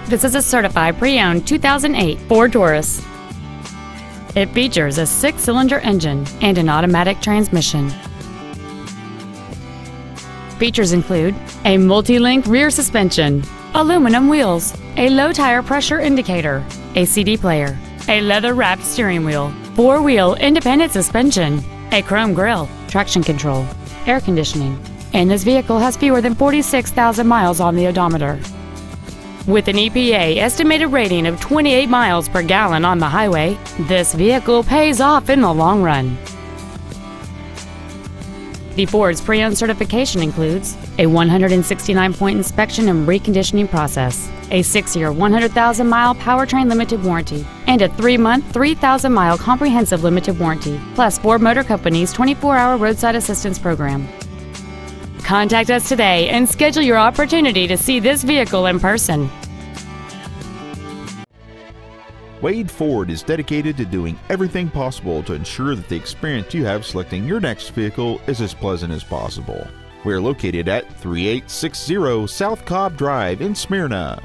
This is a certified pre-owned 2008 Ford Taurus. It features a 6-cylinder engine and an automatic transmission. Features include a multi-link rear suspension, aluminum wheels, a low tire pressure indicator, a CD player, a leather-wrapped steering wheel, 4-wheel independent suspension, a chrome grille, traction control, air conditioning, and this vehicle has fewer than 46,000 miles on the odometer. With an EPA estimated rating of 28 miles per gallon on the highway, this vehicle pays off in the long run. The Ford's pre-owned certification includes a 169-point inspection and reconditioning process, a 6-year, 100,000-mile powertrain limited warranty, and a 3-month, 3,000-mile comprehensive limited warranty, plus Ford Motor Company's 24-hour roadside assistance program. Contact us today and schedule your opportunity to see this vehicle in person. Wade Ford is dedicated to doing everything possible to ensure that the experience you have selecting your next vehicle is as pleasant as possible. We are located at 3860 South Cobb Drive in Smyrna.